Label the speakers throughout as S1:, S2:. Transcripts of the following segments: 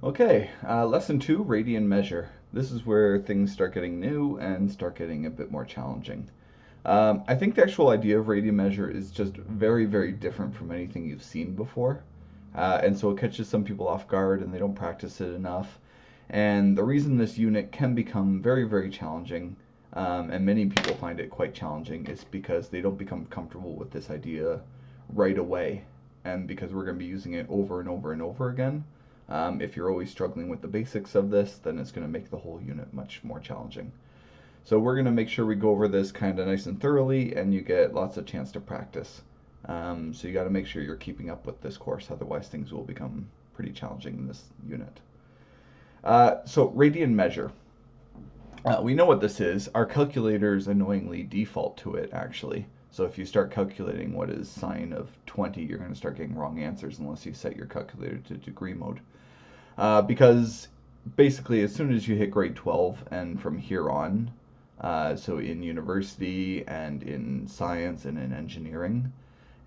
S1: Okay, lesson 2, radian measure. This is where things start getting new and start getting a bit more challenging. I think the actual idea of radian measure is just very, very different from anything you've seen before. And so it catches some people off guard and they don't practice it enough. And the reason this unit can become very, very challenging, and many people find it quite challenging, is because they don't become comfortable with this idea right away. And because we're going to be using it over and over and over again. If you're always struggling with the basics of this, then it's going to make the whole unit much more challenging. So we're going to make sure we go over this kind of nice and thoroughly, and you get lots of chance to practice. So you got to make sure you're keeping up with this course, otherwise things will become pretty challenging in this unit. So radian measure. We know what this is. Our calculators annoyingly default to it, actually. So if you start calculating what is sine of 20, you're going to start getting wrong answers unless you set your calculator to degree mode. Because basically as soon as you hit grade 12 and from here on, so in university and in science and in engineering,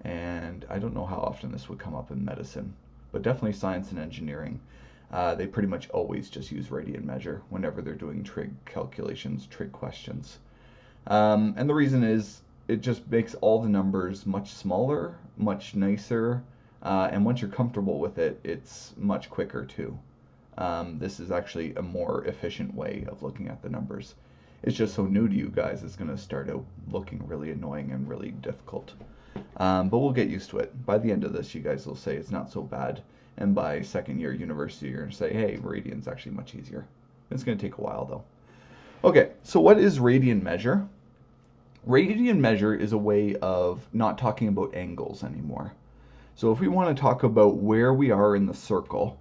S1: and I don't know how often this would come up in medicine, but definitely science and engineering, they pretty much always just use radian measure whenever they're doing trig calculations, trig questions. And the reason is it just makes all the numbers much smaller, much nicer, and once you're comfortable with it, it's much quicker too. This is actually a more efficient way of looking at the numbers. It's just so new to you guys, it's going to start out looking really annoying and really difficult. But we'll get used to it. By the end of this, you guys will say it's not so bad. And by second year university, you're going to say, hey, radian's actually much easier. It's going to take a while, though. Okay, so what is radian measure? Radian measure is a way of not talking about angles anymore. So if we want to talk about where we are in the circle,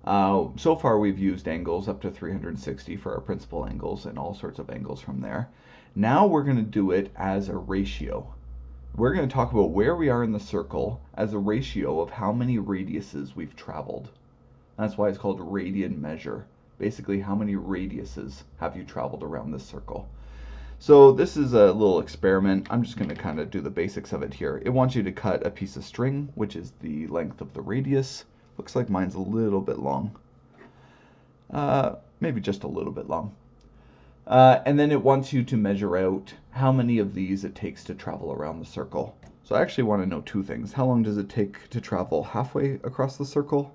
S1: so far we've used angles up to 360 for our principal angles and all sorts of angles from there. Now we're going to do it as a ratio. We're going to talk about where we are in the circle as a ratio of how many radiuses we've traveled. That's why it's called radian measure. Basically, how many radiuses have you traveled around this circle? So this is a little experiment. I'm just going to kind of do the basics of it here. It wants you to cut a piece of string, which is the length of the radius. Looks like mine's a little bit long. Maybe just a little bit long. And then it wants you to measure out how many of these it takes to travel around the circle. So I actually want to know two things. How long does it take to travel halfway across the circle?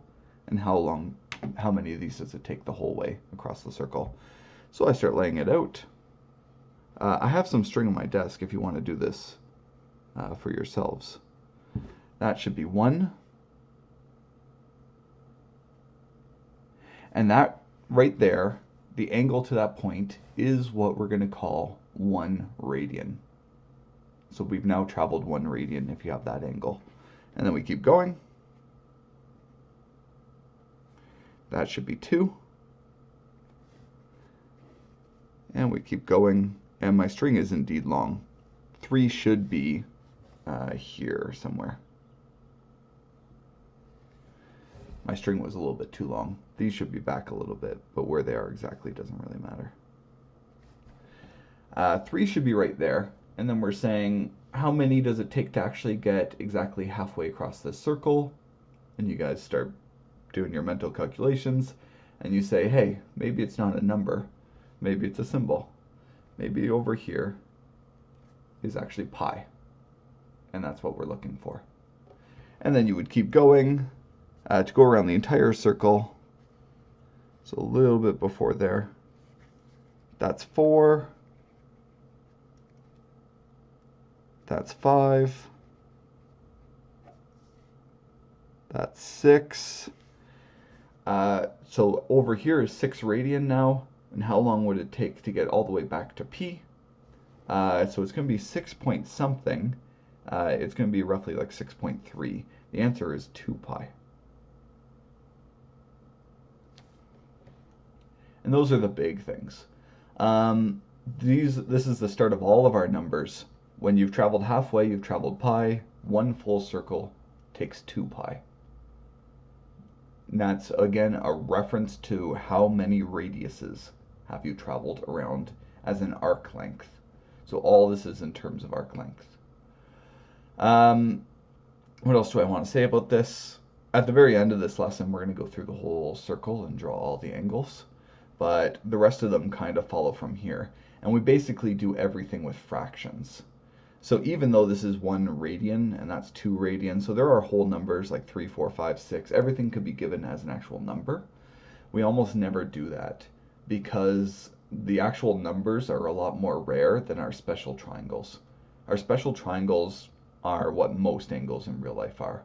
S1: And how many of these does it take the whole way across the circle? So I start laying it out. I have some string on my desk if you want to do this for yourselves. That should be 1. And that right there, the angle to that point, is what we're going to call 1 radian. So we've now traveled 1 radian if you have that angle. And then we keep going. That should be 2. And we keep going. And my string is indeed long. 3 should be here somewhere. My string was a little bit too long. These should be back a little bit, but where they are exactly doesn't really matter. 3 should be right there. And then we're saying, how many does it take to actually get exactly halfway across this circle? And you guys start doing your mental calculations. And you say, hey, maybe it's not a number. Maybe it's a symbol. Maybe over here is actually pi. And that's what we're looking for. And then you would keep going to go around the entire circle. So a little bit before there. That's 4. That's 5. That's 6. So over here is 6 radian now. And how long would it take to get all the way back to P? So it's going to be 6 point something. It's going to be roughly like 6.3. The answer is 2 pi. And those are the big things. This is the start of all of our numbers. When you've traveled halfway, you've traveled pi. 1 full circle takes 2 pi. And that's, again, a reference to how many radiuses have you traveled around as an arc length. So all this is in terms of arc length. What else do I want to say about this? At the very end of this lesson, we're going to go through the whole circle and draw all the angles, but the rest of them kind of follow from here. And we basically do everything with fractions. So even though this is 1 radian and that's 2 radian, so there are whole numbers like 3, 4, 5, 6, everything could be given as an actual number. We almost never do that because the actual numbers are a lot more rare than our special triangles. Our special triangles are what most angles in real life are.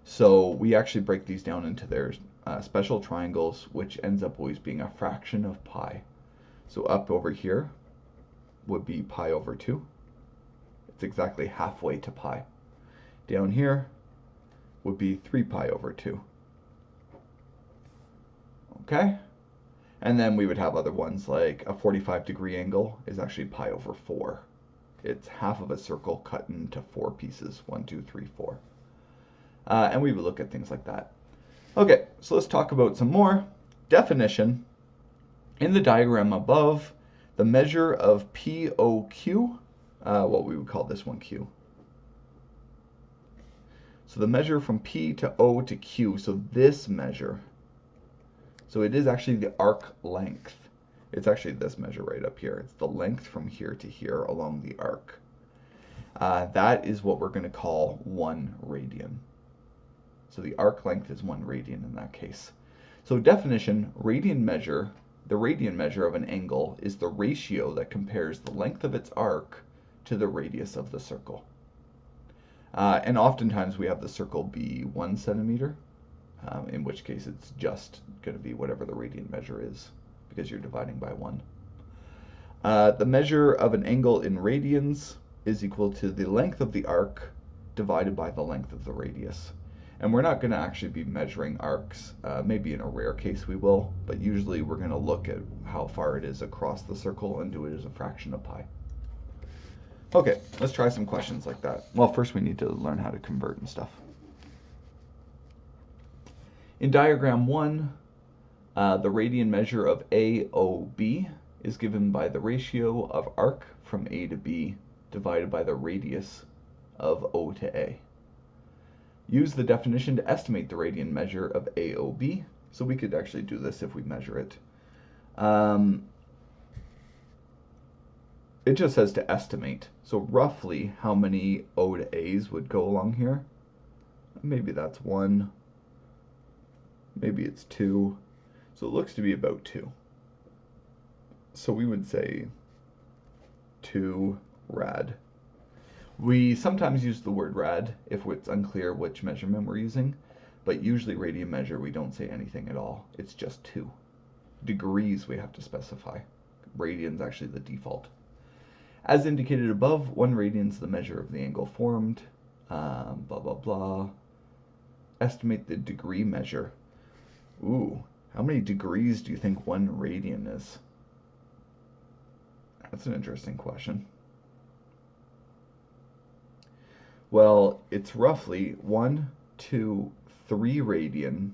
S1: So we actually break these down into their special triangles, which ends up always being a fraction of pi. So up over here would be pi over 2. It's exactly halfway to pi. Down here would be 3 pi over 2. Okay? And then we would have other ones like a 45-degree angle is actually pi over 4. It's half of a circle cut into 4 pieces, 1, 2, 3, 4. And we would look at things like that. Okay, so let's talk about some more. Definition. In the diagram above, the measure of POQ, what we would call this one Q. So the measure from P to O to Q, so this measure. So it is actually the arc length. It's actually this measure right up here. It's the length from here to here along the arc. That is what we're going to call 1 radian. So the arc length is 1 radian in that case. So definition, radian measure, the radian measure of an angle is the ratio that compares the length of its arc to the radius of the circle. And oftentimes we have the circle be 1 centimeter, in which case it's just going to be whatever the radian measure is, because you're dividing by 1. The measure of an angle in radians is equal to the length of the arc divided by the length of the radius. And we're not going to actually be measuring arcs. Maybe in a rare case we will, but usually we're going to look at how far it is across the circle and do it as a fraction of pi. Okay, let's try some questions like that. Well, first we need to learn how to convert and stuff. In diagram 1, the radian measure of AOB is given by the ratio of arc from A to B divided by the radius of O to A. Use the definition to estimate the radian measure of AOB. So we could actually do this if we measure it. It just says to estimate. So roughly how many O to A's would go along here? Maybe that's 1. Maybe it's 2. So it looks to be about 2. So we would say 2 rad. We sometimes use the word rad if it's unclear which measurement we're using, but usually radian measure we don't say anything at all. It's just 2. Degrees we have to specify. Radian's actually the default. As indicated above, 1 radian is the measure of the angle formed. Blah, blah, blah. Estimate the degree measure. Ooh, how many degrees do you think 1 radian is? That's an interesting question. Well, it's roughly 1, 2, 3 radian,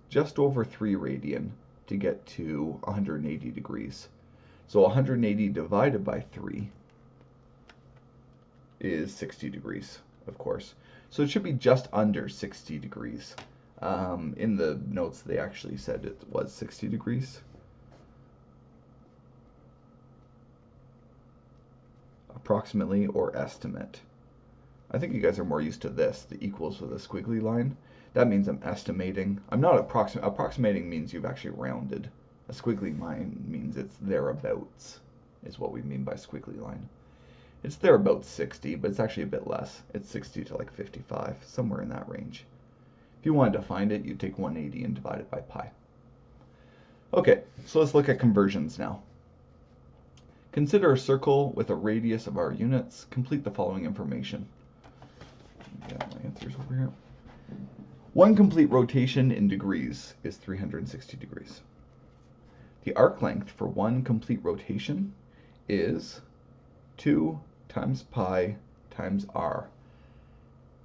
S1: just over 3 radian to get to 180 degrees. So 180 divided by 3 is 60 degrees, of course. So it should be just under 60 degrees. In the notes, they actually said it was 60 degrees. Approximately or estimate. I think you guys are more used to this, the equals with a squiggly line. That means I'm estimating. I'm not approximating means you've actually rounded. A squiggly line means it's thereabouts, is what we mean by squiggly line. It's thereabouts 60, but it's actually a bit less. It's 60 to like 55, somewhere in that range. If you wanted to find it, you'd take 180 and divide it by pi. Okay, so let's look at conversions now. Consider a circle with a radius of our units. Complete the following information. Got my answers over here. 1 complete rotation in degrees is 360 degrees. The arc length for 1 complete rotation is 2 times pi times r.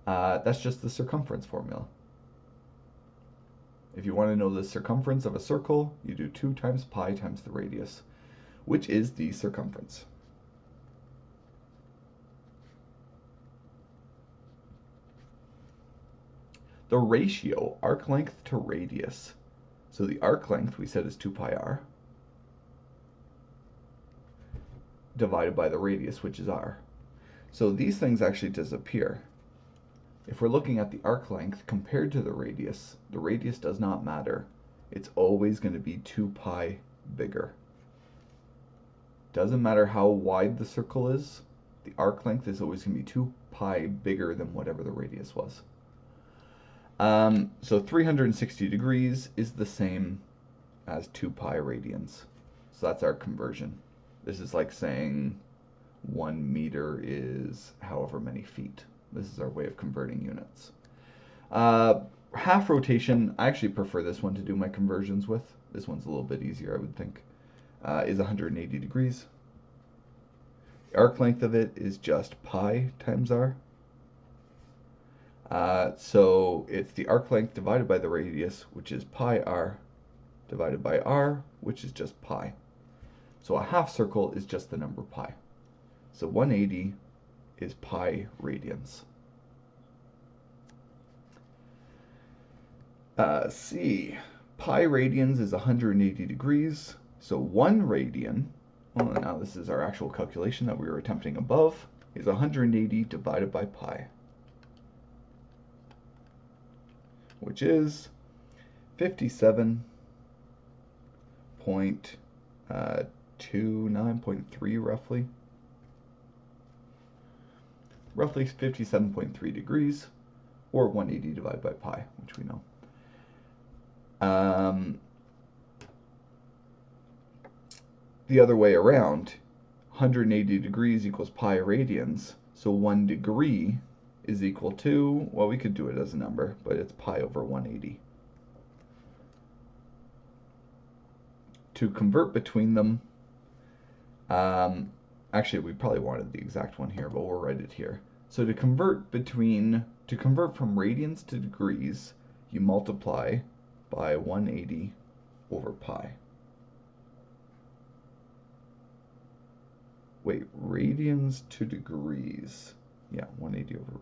S1: That's just the circumference formula. If you want to know the circumference of a circle, you do 2 times pi times the radius, which is the circumference. the ratio arc length to radius. So the arc length we said is 2 pi r divided by the radius, which is r. So these things actually disappear. If we're looking at the arc length compared to the radius does not matter. It's always going to be 2 pi bigger. Doesn't matter how wide the circle is, the arc length is always going to be 2 pi bigger than whatever the radius was. So 360 degrees is the same as 2 pi radians. So that's our conversion. This is like saying 1 meter is however many feet. This is our way of converting units. Half rotation, I actually prefer this one to do my conversions with. This one's a little bit easier, I would think. Is 180 degrees. The arc length of it is just pi times r. So it's the arc length divided by the radius, which is pi r, divided by r, which is just pi. So a half circle is just the number pi. So 180 is pi radians. C, pi radians is 180 degrees. So 1 radian, well, now this is our actual calculation that we were attempting above, is 180 divided by pi, which is 57.29.3 roughly. Roughly 57.3 degrees, or 180 divided by pi, which we know. The other way around, 180 degrees equals pi radians, so 1 degree is equal to, well, we could do it as a number, but it's pi over 180. To convert between them, actually we probably wanted the exact one here, but we'll write it here. So to convert from radians to degrees, you multiply by 180 over pi. Wait, radians to degrees. Yeah, 180 over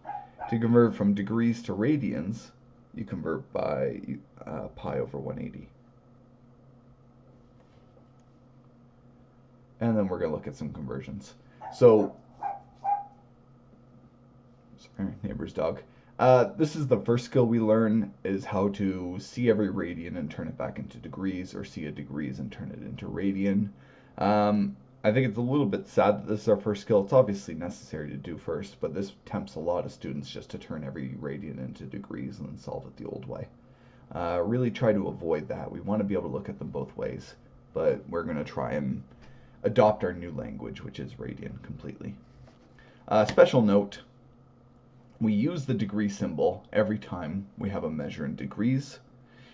S1: pi. To convert from degrees to radians, you convert by pi over 180. And then we're going to look at some conversions. So, sorry, neighbor's dog. This is the first skill we learn, is how to see every radian and turn it back into degrees, or see a degrees and turn it into radian. I think it's a little bit sad that this is our first skill. It's obviously necessary to do first, but this tempts a lot of students just to turn every radian into degrees and then solve it the old way. Really try to avoid that. We want to be able to look at them both ways, but we're going to try and adopt our new language, which is radian completely. Special note, we use the degree symbol every time we have a measure in degrees.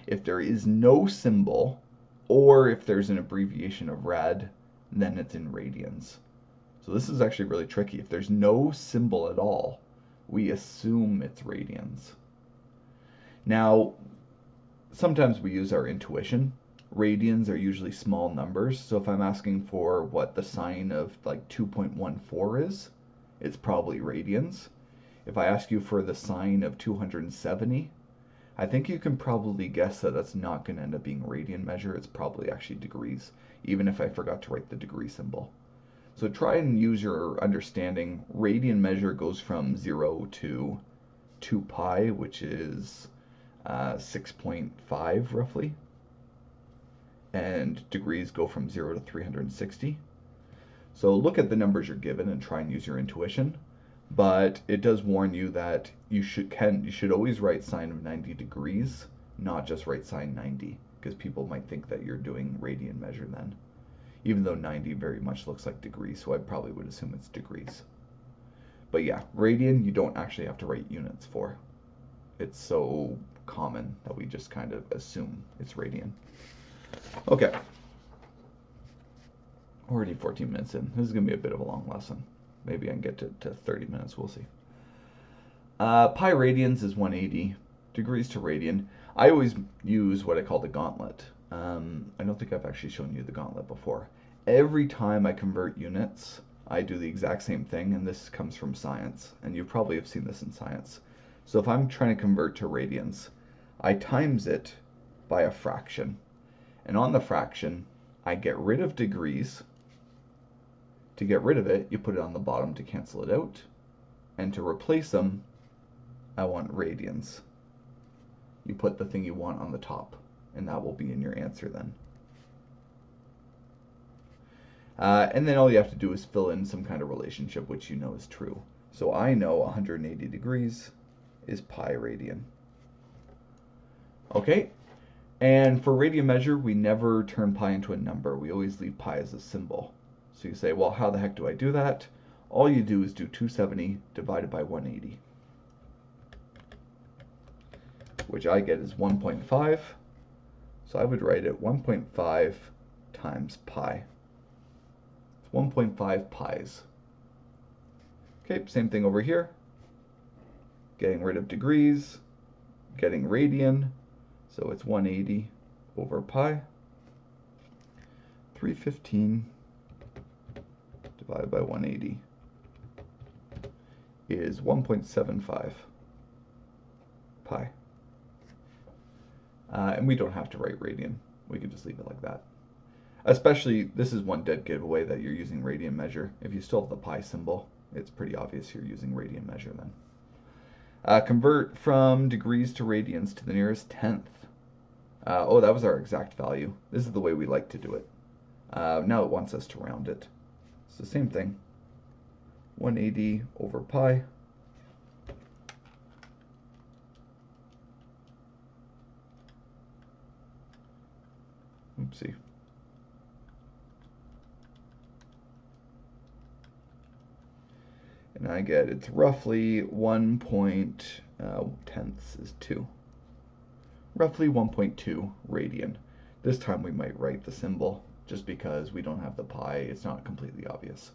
S1: If there is no symbol, or if there's an abbreviation of rad, then it's in radians. So this is actually really tricky. If there's no symbol at all, we assume it's radians. Now, sometimes we use our intuition. Radians are usually small numbers, so if I'm asking for what the sign of like 2.14 is, it's probably radians. If I ask you for the sign of 270, I think you can probably guess that that's not going to end up being radian measure. It's probably actually degrees, even if I forgot to write the degree symbol. So try and use your understanding. Radian measure goes from 0 to 2 pi, which is 6.5 roughly. And degrees go from 0 to 360. So look at the numbers you're given and try and use your intuition. But it does warn you that you should always write sine of 90 degrees, not just write sine 90, because people might think that you're doing radian measure then, even though 90 very much looks like degrees, so I probably would assume it's degrees. But yeah, radian you don't actually have to write units for. It's so common that we just kind of assume it's radian. Okay, already 14 minutes in. This is going to be a bit of a long lesson. Maybe I can get to 30 minutes, we'll see. Pi radians is 180 degrees to radian. I always use what I call the gauntlet. I don't think I've actually shown you the gauntlet before. Every time I convert units, I do the exact same thing, and this comes from science, and you probably have seen this in science. So if I'm trying to convert to radians, I times it by a fraction. And on the fraction, I get rid of degrees. To get rid of it, you put it on the bottom to cancel it out. And to replace them, I want radians. You put the thing you want on the top, and that will be in your answer then. And then all you have to do is fill in some kind of relationship which you know is true. So I know 180 degrees is pi radian. Okay, and for radian measure, we never turn pi into a number. We always leave pi as a symbol. So you say, well, how the heck do I do that? All you do is do 270 divided by 180, which I get is 1.5. So I would write it 1.5 times pi. It's 1.5 pi's. Okay, same thing over here. Getting rid of degrees, getting radian. So it's 180 over pi. 315 divided by 180 is 1.75 pi. And we don't have to write radian. We can just leave it like that. Especially, this is one dead giveaway that you're using radian measure. If you still have the pi symbol, it's pretty obvious you're using radian measure then. Convert from degrees to radians to the nearest tenth. Oh, that was our exact value. This is the way we like to do it. Now it wants us to round it. It's the same thing. 180 over pi. Oopsie. And I get it's roughly 1.10ths is 2. Roughly 1.2 radian. This time we might write the symbol just because we don't have the pi. It's not completely obvious.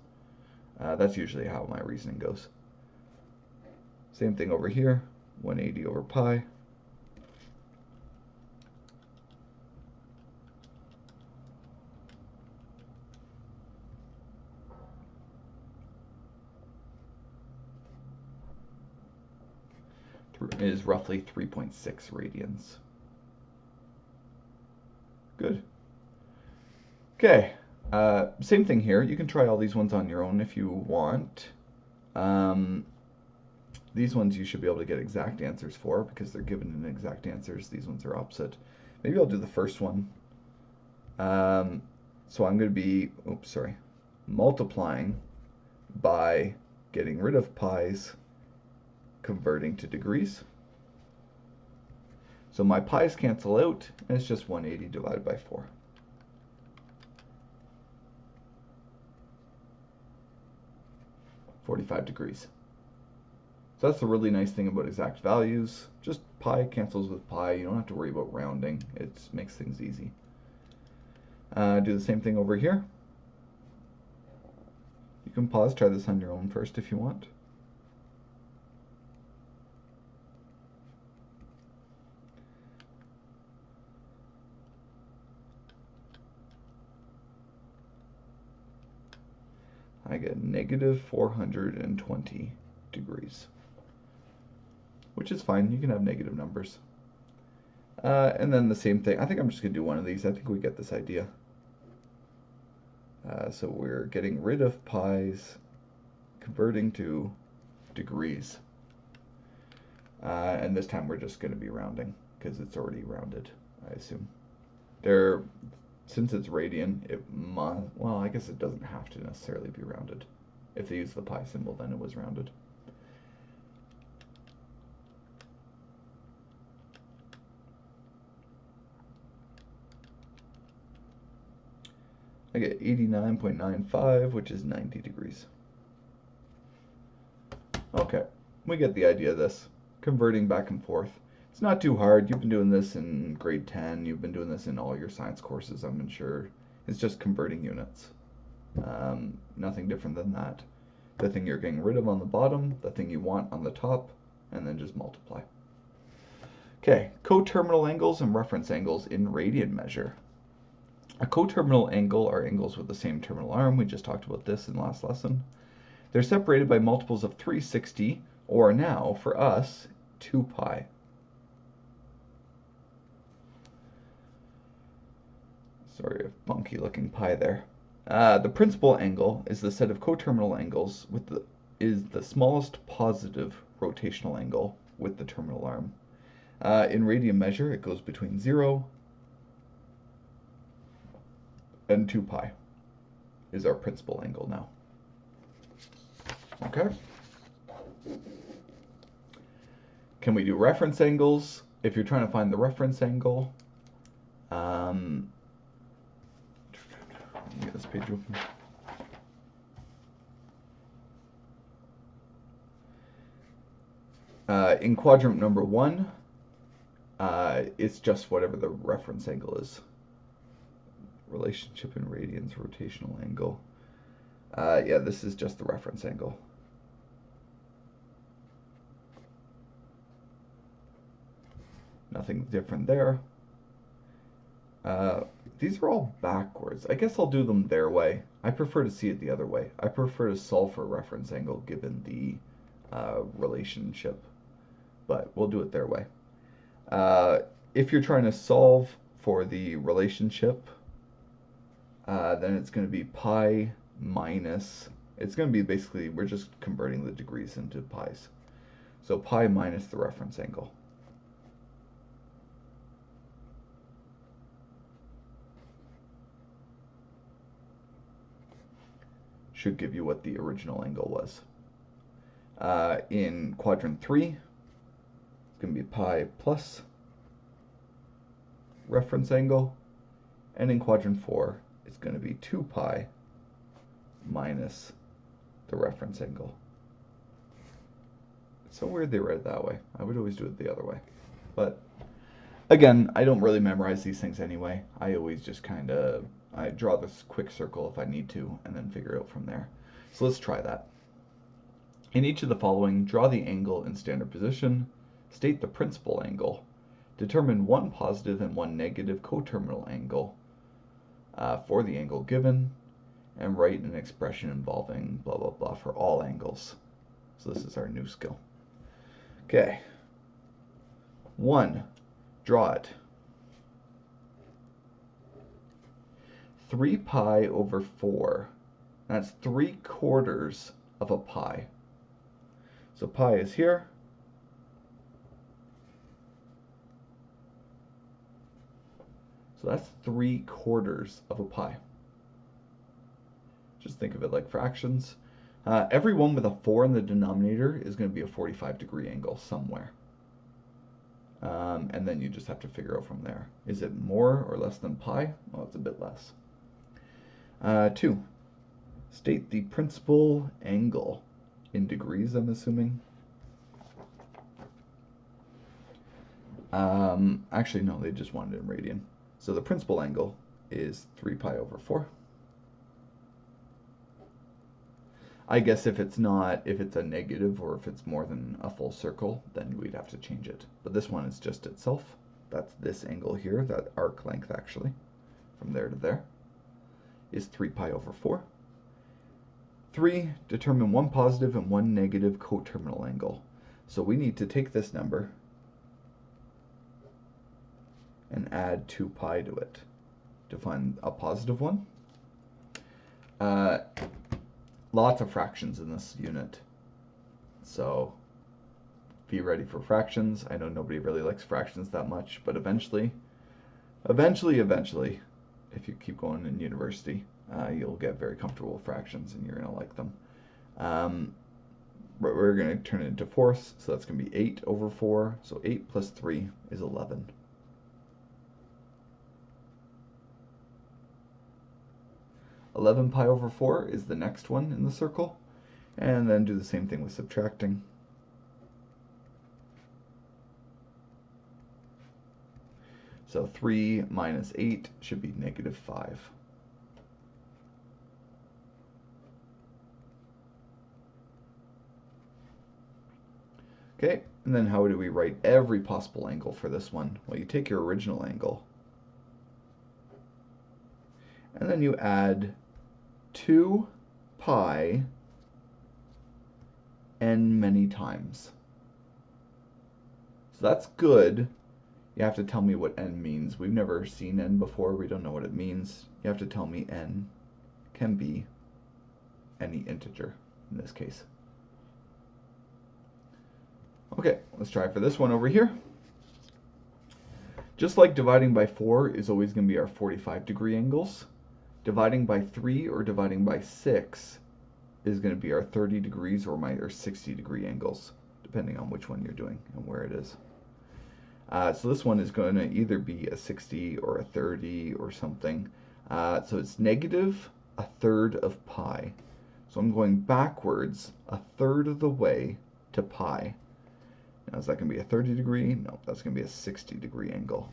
S1: That's usually how my reasoning goes. Same thing over here. 180 over pi. Is roughly 3.6 radians. Good. Okay, same thing here. You can try all these ones on your own if you want. These ones you should be able to get exact answers for because they're given in exact answers. These ones are opposite. Maybe I'll do the first one. So I'm going to be, multiplying by getting rid of pi's, converting to degrees. So my pi's cancel out, and it's just 180 divided by 4. .45 degrees. So that's the really nice thing about exact values. Just pi cancels with pi. You don't have to worry about rounding. It makes things easy. Do the same thing over here. You can pause, try this on your own first if you want. I get negative 420 degrees, which is fine. You can have negative numbers. And then the same thing. I think I'm just going to do one of these. I think we get this idea. So we're getting rid of pi's, converting to degrees. And this time we're just going to be rounding because it's already rounded, I assume. Since it's radian, well, I guess it doesn't have to necessarily be rounded. If they use the pi symbol, then it was rounded. I get 89.95, which is 90 degrees. Okay, we get the idea of this. Converting back and forth. It's not too hard. You've been doing this in grade 10. You've been doing this in all your science courses, I'm sure. It's just converting units. Nothing different than that. The thing you're getting rid of on the bottom, the thing you want on the top, and then just multiply. Okay, coterminal angles and reference angles in radian measure. A coterminal angle are angles with the same terminal arm. We just talked about this in the last lesson. They're separated by multiples of 360, or now, for us, 2 pi. Sorry, a funky looking pi there. The principal angle is the set of coterminal angles with the smallest positive rotational angle with the terminal arm. In radian measure, it goes between 0 and 2 pi is our principal angle now. Okay. Can we do reference angles? If you're trying to find the reference angle, let me get this page open. In quadrant number 1, it's just whatever the reference angle is. Relationship in radians, rotational angle. Yeah, this is just the reference angle. Nothing different there. These are all backwards. I guess I'll do them their way. I prefer to see it the other way. I prefer to solve for a reference angle given the relationship, but we'll do it their way. If you're trying to solve for the relationship, then it's going to be pi minus, it's going to be basically, we're just converting the degrees into pi's. So pi minus the reference angle. Should give you what the original angle was. In quadrant 3, it's going to be pi plus reference angle, and in quadrant 4, it's going to be 2 pi minus the reference angle. It's so weird they read it that way. I would always do it the other way. But again, I don't really memorize these things anyway. I always just I draw this quick circle if I need to, and then figure out from there. So let's try that. In each of the following, draw the angle in standard position, state the principal angle, determine one positive and one negative coterminal angle for the angle given, and write an expression involving blah blah blah for all angles. So this is our new skill. Okay. 1. Draw it. 3 pi over 4. That's 3/4 of a pi. So pi is here. So that's 3/4 of a pi. Just think of it like fractions. Every one with a 4 in the denominator is going to be a 45-degree angle somewhere. And then you just have to figure out from there. Is it more or less than pi? Well, it's a bit less. 2. State the principal angle in degrees, I'm assuming. Actually, no, they just wanted it in radian. So the principal angle is 3 pi over 4. I guess if it's a negative or if it's more than a full circle, then we'd have to change it. But this one is just itself. That's this angle here, that arc length actually, from there to there, is 3 pi over 4. 3, determine one positive and one negative coterminal angle. So we need to take this number and add 2 pi to it to find a positive one. Lots of fractions in this unit, so be ready for fractions. I know nobody really likes fractions that much, but eventually, if you keep going in university, you'll get very comfortable with fractions and you're going to like them. We're going to turn it into fourths, so that's going to be 8 over 4, so 8 plus 3 is 11. (11 pi over 4 is the next one in the circle, and then do the same thing with subtracting. So 3 minus 8 should be negative 5. Okay, and then how do we write every possible angle for this one? Well, you take your original angle, and then you add 2 pi n many times. So that's good. You have to tell me what n means. We've never seen n before. We don't know what it means. You have to tell me n can be any integer in this case. Okay, let's try for this one over here. Just like dividing by 4 is always going to be our 45-degree angles, dividing by 3 or dividing by 6 is going to be our 30 degrees or 60-degree angles, depending on which one you're doing and where it is. So this one is going to either be a 60 or a 30 or something. So it's negative a third of pi. So I'm going backwards a third of the way to pi. Now, is that going to be a 30 degree? No, that's going to be a 60 degree angle.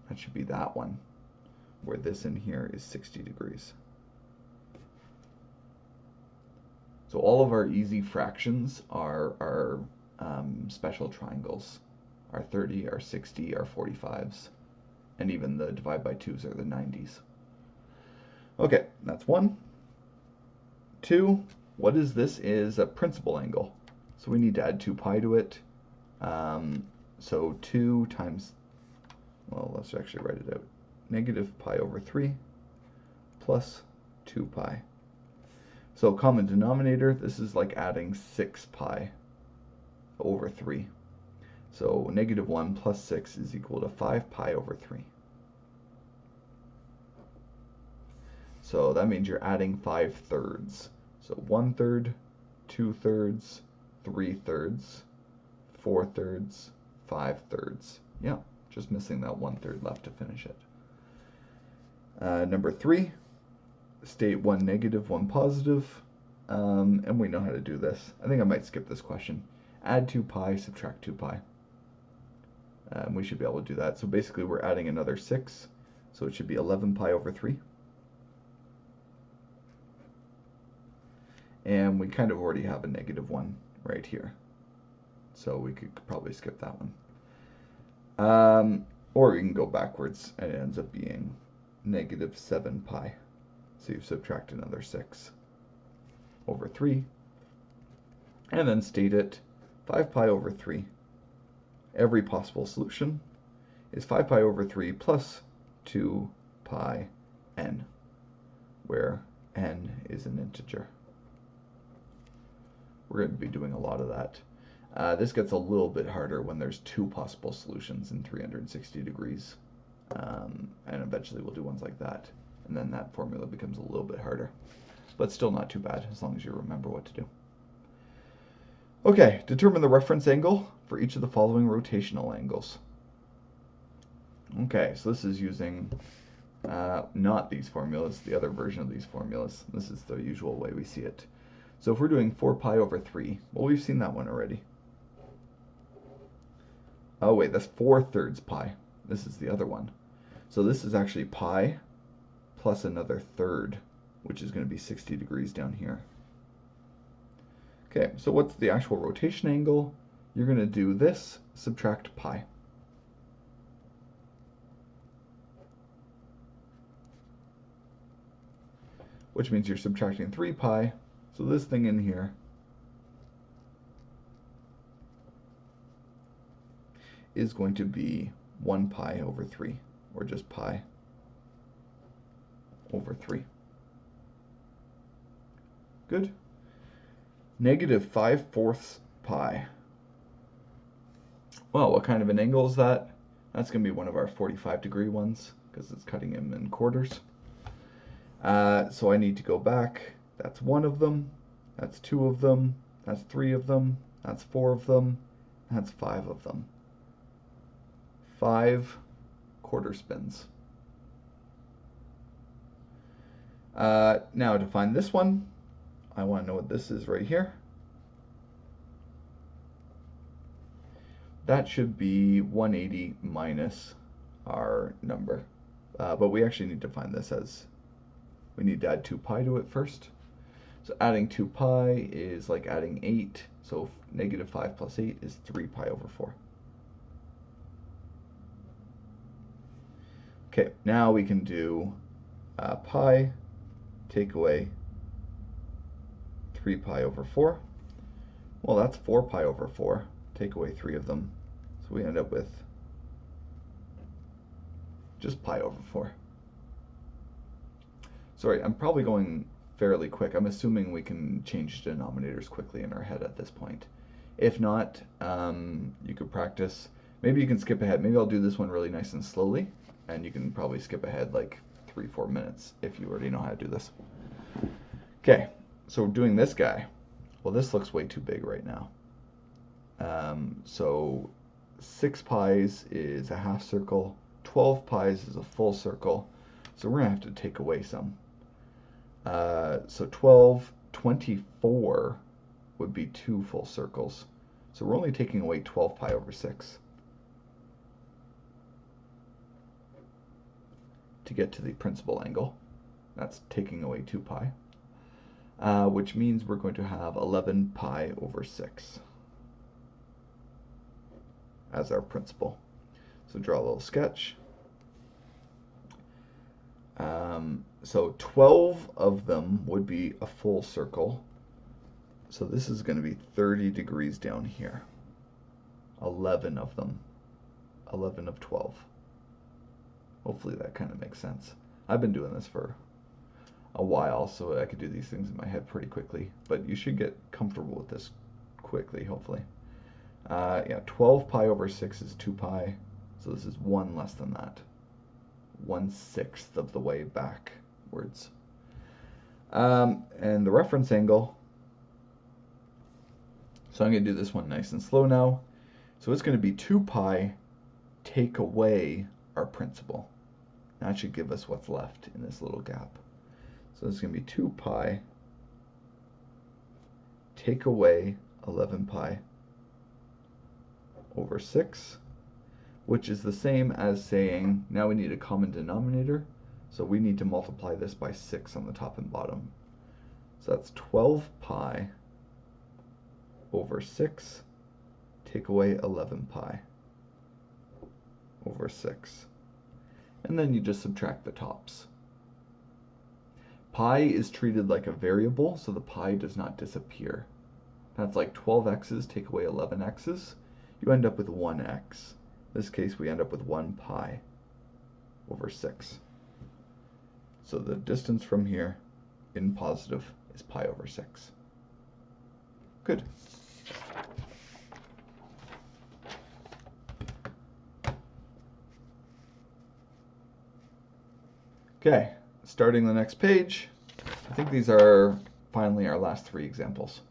S1: That should be that one, where this in here is 60 degrees. So all of our easy fractions are our special triangles. Our 30, our 60, our 45s, and even the divide by 2s are the 90s. Okay, that's 1. 2. What is this? Is a principal angle. So we need to add 2 pi to it. So 2 times, well, let's actually write it out. Negative pi over 3 plus 2 pi. So common denominator, this is like adding 6 pi over 3. So negative 1 plus 6 is equal to 5 pi over 3. So that means you're adding 5/3. So 1/3, 2/3, 3/3, 4/3, 5/3. Yeah, just missing that 1/3 left to finish it. Number 3, state one negative, one positive, and we know how to do this. I think I might skip this question. Add 2 pi, subtract 2 pi. We should be able to do that. So basically we're adding another 6, so it should be 11 pi over 3. And we kind of already have a negative 1 right here. So we could probably skip that one. Or we can go backwards, and it ends up being negative 7 pi. So you subtract another 6 over 3. And then state it 5 pi over 3. Every possible solution is 5 pi over 3 plus 2 pi n, where n is an integer. We're going to be doing a lot of that. This gets a little bit harder when there's 2 possible solutions in 360 degrees. And eventually we'll do ones like that. And then that formula becomes a little bit harder. But still not too bad, as long as you remember what to do. Okay, determine the reference angle for each of the following rotational angles. Okay, so this is using not these formulas, the other version of these formulas. This is the usual way we see it. So if we're doing 4 pi over 3, well, we've seen that one already. Oh wait, that's 4/3 pi. This is the other one. So this is actually pi plus another third, which is going to be 60 degrees down here. Okay, so what's the actual rotation angle? You're going to do this, subtract pi. Which means you're subtracting 3 pi. So this thing in here is going to be 1 pi over 3, or just pi over 3. Good. Negative 5/4 pi. Well, what kind of an angle is that? That's going to be one of our 45-degree ones, because it's cutting them in quarters. So I need to go back. That's 1 of them, that's 2 of them, that's 3 of them, that's 4 of them, that's 5 of them. 5 quarter spins. Now to find this one, I want to know what this is right here. That should be 180 minus our number. But we actually need to find this as, we need to add 2 pi to it first. So adding 2 pi is like adding 8. So negative 5 plus 8 is 3 pi over 4. Okay, now we can do pi, take away 3 pi over 4. Well, that's 4 pi over 4. Take away 3 of them. So we end up with just pi over 4. Sorry, I'm probably going fairly quick. I'm assuming we can change denominators quickly in our head at this point. If not, you could practice. Maybe you can skip ahead. Maybe I'll do this one really nice and slowly, and you can probably skip ahead like 3-4 minutes if you already know how to do this. Okay, so doing this guy. Well, this looks way too big right now. So 6 pi's is a half circle, 12 pi's is a full circle, so we're going to have to take away some. So 24 would be 2 full circles. So we're only taking away 12 pi over 6 to get to the principal angle. That's taking away 2 pi, which means we're going to have 11 pi over 6 as our principal. So draw a little sketch. So 12 of them would be a full circle. So this is going to be 30 degrees down here. 11 of them. 11 of 12. Hopefully that kind of makes sense. I've been doing this for a while, so I could do these things in my head pretty quickly. But you should get comfortable with this quickly, hopefully. Yeah, 12 pi over 6 is 2 pi. So this is 1 less than that. 1/6 of the way backwards. And the reference angle, so I'm going to do this one nice and slow now. So it's going to be 2 pi take away our principal. That should give us what's left in this little gap. So it's going to be 2 pi take away 11 pi over 6, which is the same as saying now we need a common denominator, so we need to multiply this by 6 on the top and bottom. So that's 12 pi over 6 take away 11 pi over 6. And then you just subtract the tops. Pi is treated like a variable, so the pi does not disappear. That's like 12x's take away 11x's. You end up with 1x. In this case, we end up with 1 pi over 6. So the distance from here in positive is pi over 6. Good. Okay, starting the next page. I think these are finally our last 3 examples.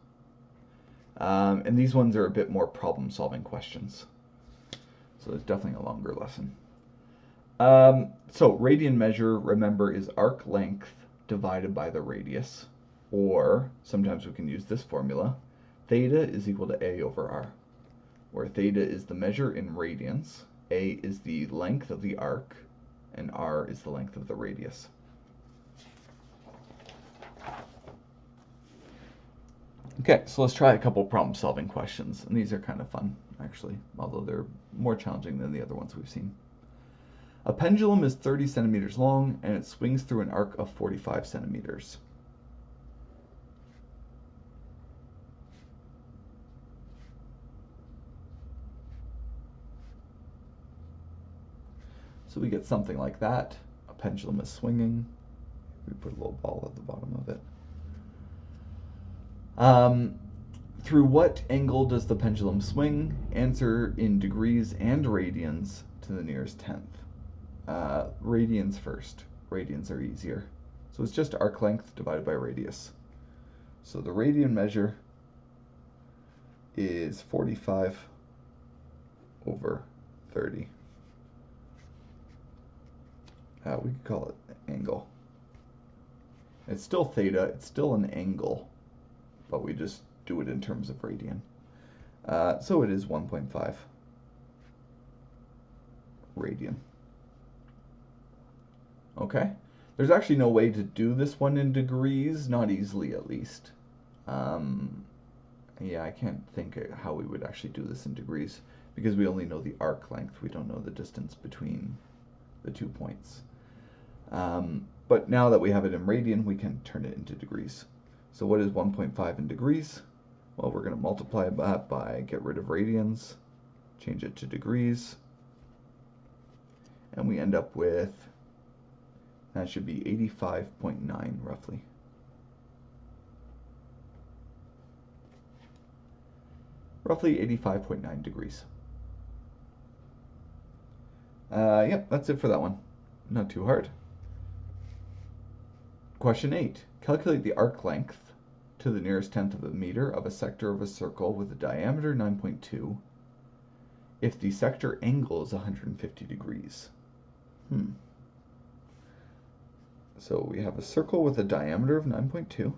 S1: And these ones are a bit more problem-solving questions. So it's definitely a longer lesson. So radian measure, remember, is arc length divided by the radius. Or sometimes we can use this formula. Theta is equal to A over R, where theta is the measure in radians, A is the length of the arc, and R is the length of the radius. Okay, so let's try a couple problem-solving questions, and these are kind of fun, actually, although they're more challenging than the other ones we've seen. A pendulum is 30 centimeters long, and it swings through an arc of 45 centimeters. So we get something like that. A pendulum is swinging. We put a little ball at the bottom of it. Through what angle does the pendulum swing? Answer in degrees and radians to the nearest tenth. Radians first. Radians are easier. So it's just arc length divided by radius. So the radian measure is 45 over 30. We could call it angle. It's still theta, it's still an angle, but we just do it in terms of radian. So it is 1.5 radian. Okay, there's actually no way to do this one in degrees, not easily at least. Yeah, I can't think how we would actually do this in degrees because we only know the arc length, we don't know the distance between the 2 points. But now that we have it in radian, we can turn it into degrees. So what is 1.5 in degrees? Well, we're going to multiply that by get rid of radians, change it to degrees, and we end up with, that should be 85.9 roughly. Roughly 85.9 degrees. Yep, that's it for that one. Not too hard. Question 8. Calculate the arc length to the nearest tenth of a meter of a sector of a circle with a diameter 9.2 if the sector angle is 150 degrees. So we have a circle with a diameter of 9.2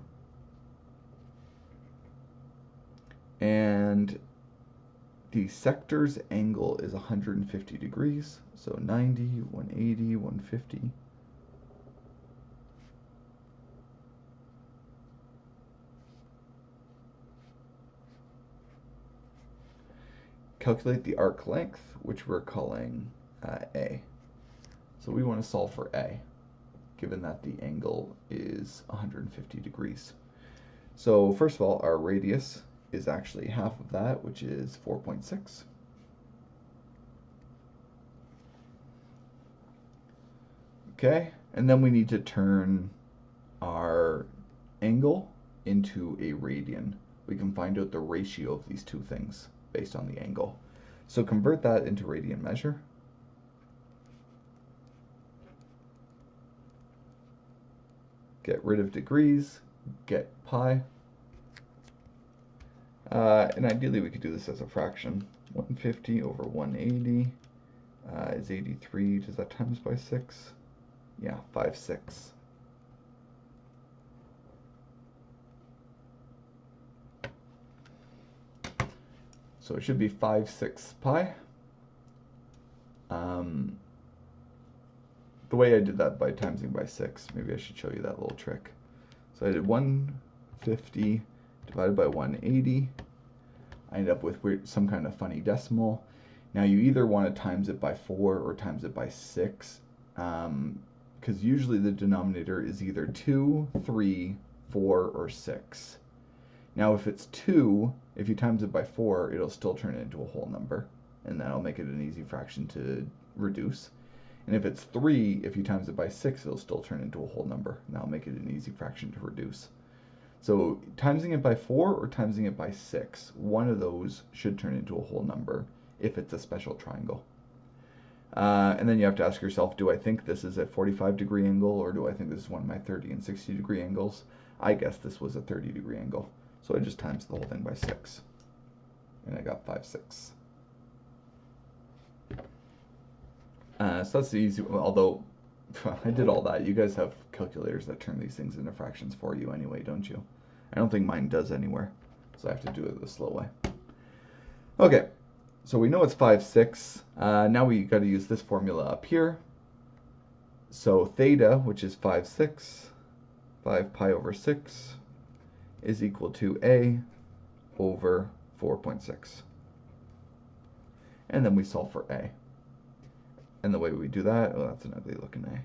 S1: and the sector's angle is 150 degrees, so 90, 180, 150. Calculate the arc length, which we're calling A. So we want to solve for A, given that the angle is 150 degrees. So first of all, our radius is actually half of that, which is 4.6. Okay, and then we need to turn our angle into a radian. We can find out the ratio of these two things based on the angle. So convert that into radian measure. Get rid of degrees, get pi. And ideally we could do this as a fraction. 150 over 180 is 83. Does that times by 6? Yeah, 5/6. So it should be 5/6 pi. The way I did that by timesing by 6, maybe I should show you that little trick. So I did 150 divided by 180. I ended up with some kind of funny decimal. Now you either want to times it by 4 or times it by 6, because usually the denominator is either 2, 3, 4, or 6. Now if it's 2, if you times it by 4, it'll still turn it into a whole number, and that'll make it an easy fraction to reduce. And if it's 3, if you times it by 6, it'll still turn into a whole number, and that'll make it an easy fraction to reduce. So timesing it by 4 or timesing it by 6, one of those should turn into a whole number if it's a special triangle. And then you have to ask yourself, do I think this is a 45-degree angle, or do I think this is one of my 30 and 60-degree angles? I guess this was a 30-degree angle. So I just times the whole thing by 6. And I got 5/6. So that's the easy one, although I did all that. You guys have calculators that turn these things into fractions for you anyway, don't you? I don't think mine does anywhere, so I have to do it the slow way. Okay, so we know it's 5/6. Now we got to use this formula up here. So theta, which is 5/6, 5 pi over 6, is equal to A over 4.6. And then we solve for A. And the way we do that, oh, that's an ugly looking A. The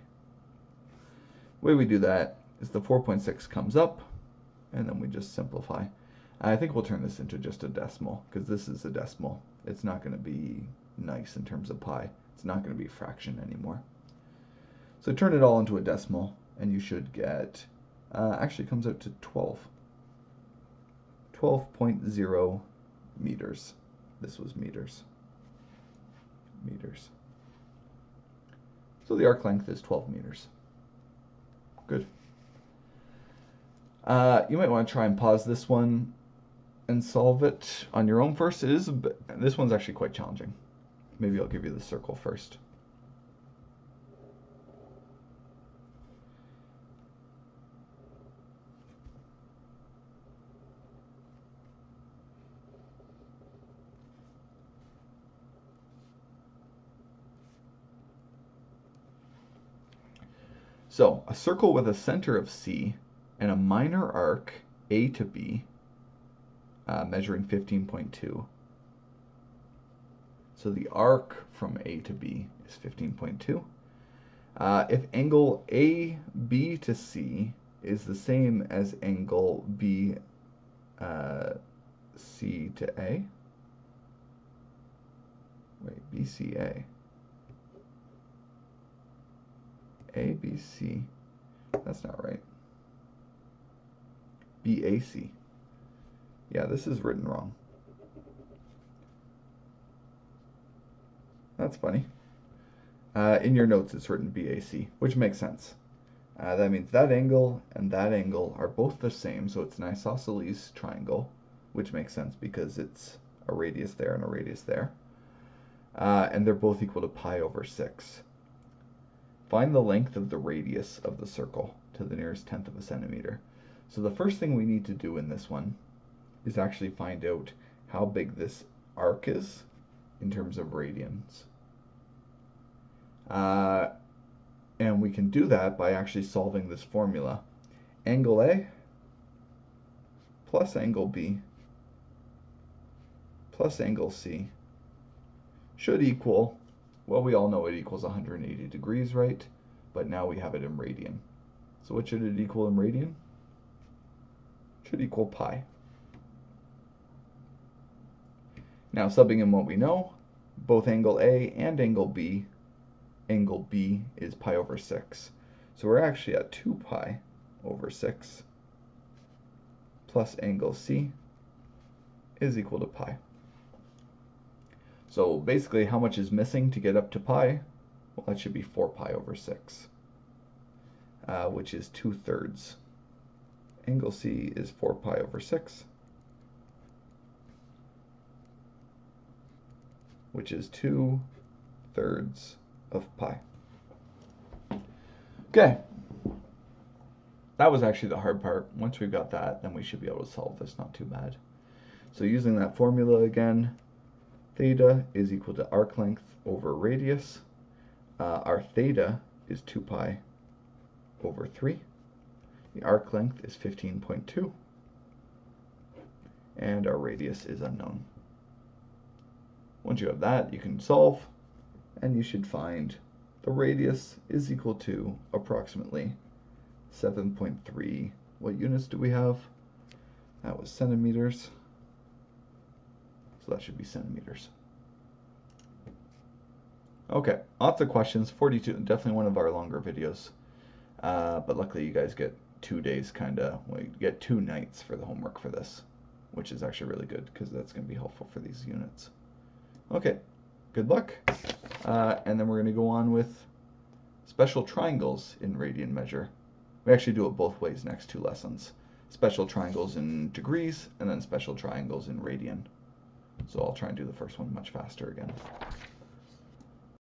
S1: way we do that is the 4.6 comes up, and then we just simplify. I think we'll turn this into just a decimal, because this is a decimal. It's not going to be nice in terms of pi. It's not going to be a fraction anymore. So turn it all into a decimal, and you should get, actually comes out to 12.0 meters. This was meters. Meters. So the arc length is 12 meters. Good. You might want to try and pause this one and solve it on your own first. This one's actually quite challenging. Maybe I'll give you the circle first. So, a circle with a center of C and a minor arc A to B measuring 15.2. So the arc from A to B is 15.2. If angle AB to C is the same as angle BC C to A. Wait, BCA. ABC. That's not right. BAC. Yeah, this is written wrong. That's funny. In your notes, it's written BAC, which makes sense. That means that angle and that angle are both the same, so it's an isosceles triangle, which makes sense because it's a radius there and a radius there. And they're both equal to pi over 6. Find the length of the radius of the circle to the nearest tenth of a centimeter. So the first thing we need to do in this one is actually find out how big this arc is in terms of radians. And we can do that by actually solving this formula. Angle A plus angle B plus angle C should equal, well, we all know it equals 180 degrees, right? But now we have it in radian. So what should it equal in radian? It should equal pi. Now subbing in what we know, both angle A and angle B is pi over 6. So we're actually at 2 pi over 6 plus angle C is equal to pi. So basically, how much is missing to get up to pi? Well, that should be 4 pi over 6, which is 2/3. Angle C is 4 pi over 6, which is 2/3 of pi. Okay. That was actually the hard part. Once we've got that, then we should be able to solve this not too bad. So using that formula again, theta is equal to arc length over radius. Our theta is 2 pi over 3. The arc length is 15.2. And our radius is unknown. Once you have that, you can solve, and you should find the radius is equal to approximately 7.3. What units do we have? That was centimeters. So that should be centimeters. Okay, lots of questions. 42, definitely one of our longer videos. But luckily you guys get 2 days, well, you get 2 nights for the homework for this, which is actually really good because that's going to be helpful for these units. Okay, good luck. And then we're going to go on with special triangles in radian measure. We actually do it both ways next 2 lessons. Special triangles in degrees and then special triangles in radian. So I'll try and do the first one much faster again.